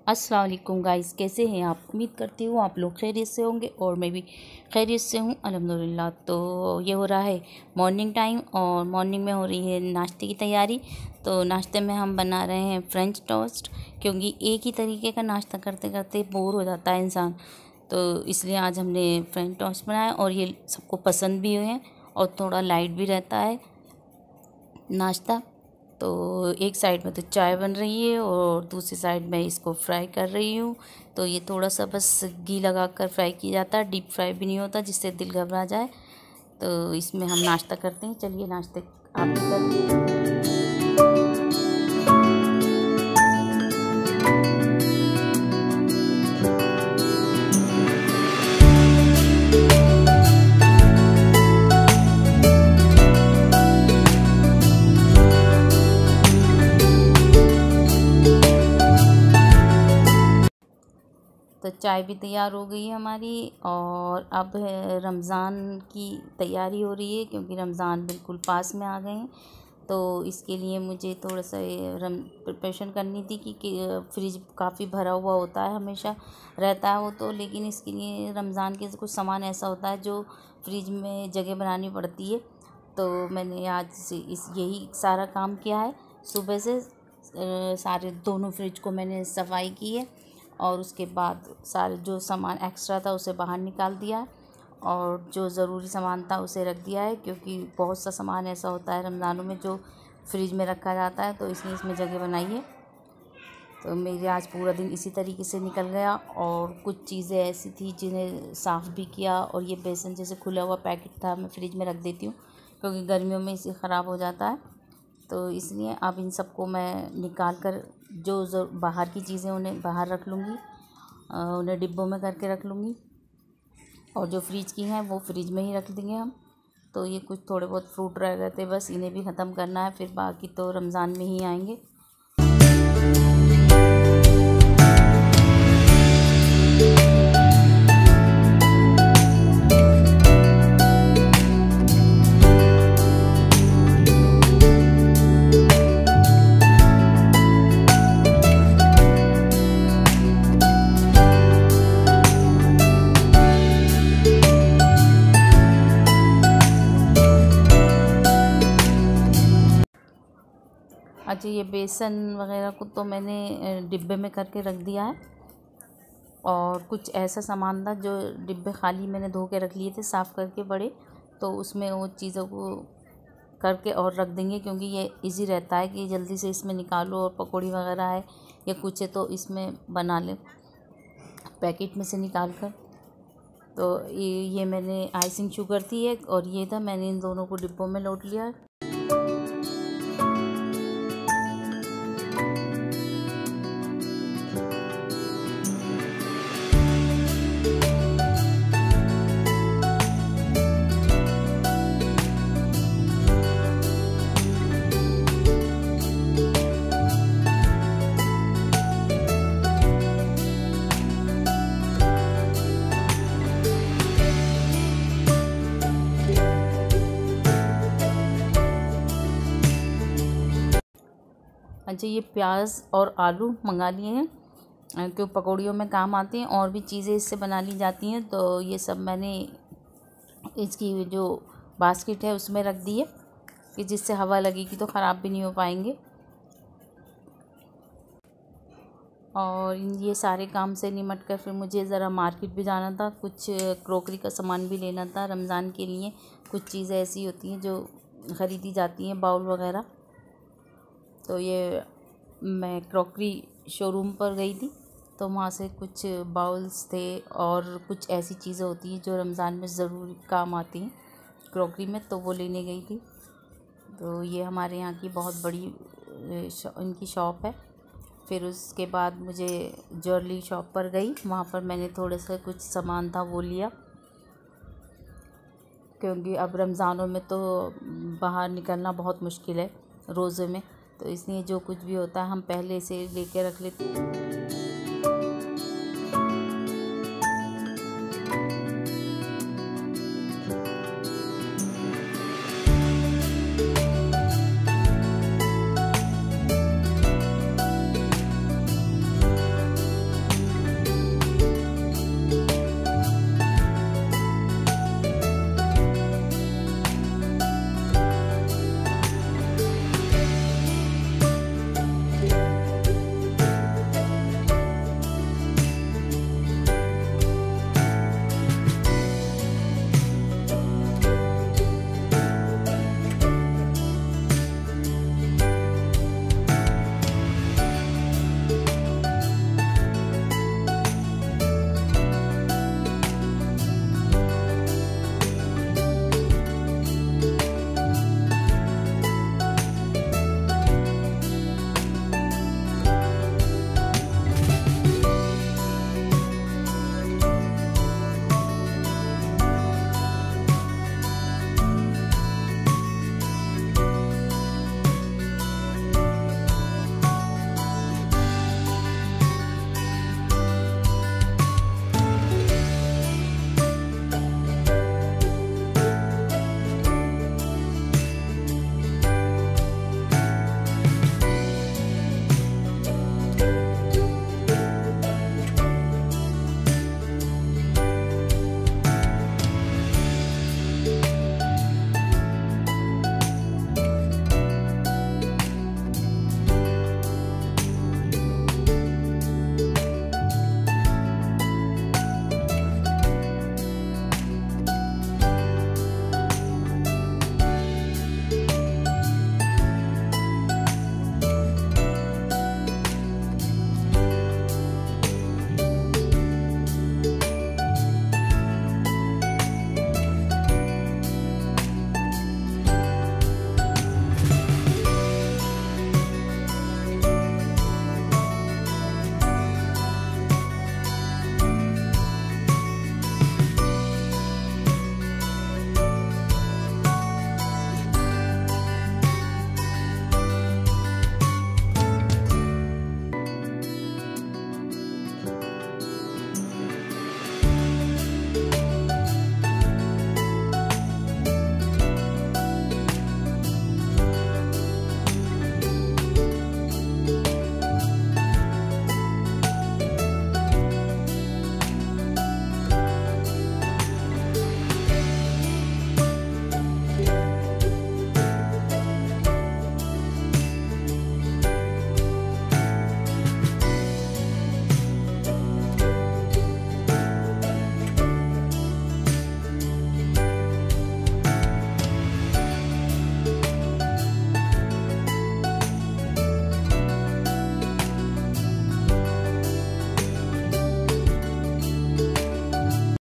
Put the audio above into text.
अस्सलाम वालेकुम गाइस, कैसे हैं आप। उम्मीद करती हूँ आप लोग खैरियत से होंगे और मैं भी खैरियत से हूँ अल्हम्दुलिल्लाह। तो ये हो रहा है मॉर्निंग टाइम और मॉर्निंग में हो रही है नाश्ते की तैयारी। तो नाश्ते में हम बना रहे हैं फ्रेंच टोस्ट, क्योंकि एक ही तरीके का नाश्ता करते करते बोर हो जाता है इंसान। तो इसलिए आज हमने फ्रेंच टोस्ट बनाया और ये सबको पसंद भी हुए हैं और थोड़ा लाइट भी रहता है नाश्ता। तो एक साइड में तो चाय बन रही है और दूसरी साइड में इसको फ्राई कर रही हूँ। तो ये थोड़ा सा बस घी लगा कर फ्राई किया जाता है, डीप फ्राई भी नहीं होता जिससे दिल घबरा जाए। तो इसमें हम नाश्ता करते हैं। चलिए नाश्ते आप भी कर लीजिए। तो चाय भी तैयार हो गई है हमारी और अब है रमज़ान की तैयारी हो रही है, क्योंकि रमज़ान बिल्कुल पास में आ गए हैं। तो इसके लिए मुझे थोड़ा सा प्रिपरेशन करनी थी कि फ्रिज काफ़ी भरा हुआ होता है, हमेशा रहता है वो तो, लेकिन इसके लिए रमज़ान के कुछ सामान ऐसा होता है जो फ्रिज में जगह बनानी पड़ती है। तो मैंने आज से यही सारा काम किया है। सुबह से सारे दोनों फ्रिज को मैंने सफाई की है और उसके बाद सारे जो सामान एक्स्ट्रा था उसे बाहर निकाल दिया और जो ज़रूरी सामान था उसे रख दिया है, क्योंकि बहुत सा सामान ऐसा होता है रमज़ानों में जो फ्रिज में रखा जाता है, तो इसलिए इसमें जगह बनाई है। तो मेरे आज पूरा दिन इसी तरीके से निकल गया और कुछ चीज़ें ऐसी थी जिन्हें साफ़ भी किया। और ये बेसन जैसे खुला हुआ पैकेट था, मैं फ्रिज में रख देती हूँ क्योंकि गर्मियों में इसे ख़राब हो जाता है। तो इसलिए अब इन सबको मैं निकाल कर जो बाहर की चीज़ें उन्हें बाहर रख लूँगी, उन्हें डिब्बों में करके रख लूँगी और जो फ्रिज की हैं वो फ्रिज में ही रख देंगे हम। तो ये कुछ थोड़े बहुत फ्रूट रह गए थे, बस इन्हें भी ख़त्म करना है, फिर बाकी तो रमज़ान में ही आएंगे। अच्छा, ये बेसन वगैरह को तो मैंने डिब्बे में करके रख दिया है और कुछ ऐसा सामान था जो डिब्बे खाली मैंने धो के रख लिए थे साफ़ करके बड़े, तो उसमें वो चीज़ों को करके और रख देंगे, क्योंकि ये इजी रहता है कि जल्दी से इसमें निकालो और पकौड़ी वगैरह है या कुछ है तो इसमें बना ले पैकेट में से निकाल कर। तो ये मैंने आइसिंग शुगर थी एक और ये था, मैंने इन दोनों को डिब्बों में लौट लिया। अच्छा, ये प्याज और आलू मंगा लिए हैं क्योंकि पकौड़ियों में काम आते हैं और भी चीज़ें इससे बना ली जाती हैं। तो ये सब मैंने इसकी जो बास्केट है उसमें रख दी है कि जिससे हवा लगेगी तो ख़राब भी नहीं हो पाएंगे। और ये सारे काम से निमट कर फिर मुझे ज़रा मार्केट भी जाना था, कुछ क्रॉकरी का सामान भी लेना था रमज़ान के लिए। कुछ चीज़ें ऐसी होती हैं जो ख़रीदी जाती हैं, बाउल वगैरह। तो ये मैं क्रॉकरी शोरूम पर गई थी, तो वहाँ से कुछ बाउल्स थे और कुछ ऐसी चीज़ें होती हैं जो रमज़ान में ज़रूर काम आती हैं क्रॉकरी में, तो वो लेने गई थी। तो ये हमारे यहाँ की बहुत बड़ी इनकी शॉप है। फिर उसके बाद मुझे ज्वेलरी शॉप पर गई, वहाँ पर मैंने थोड़े से कुछ सामान था वो लिया, क्योंकि अब रमज़ानों में तो बाहर निकलना बहुत मुश्किल है रोज़े में, तो इसलिए जो कुछ भी होता है हम पहले से लेके रख लेते हैं।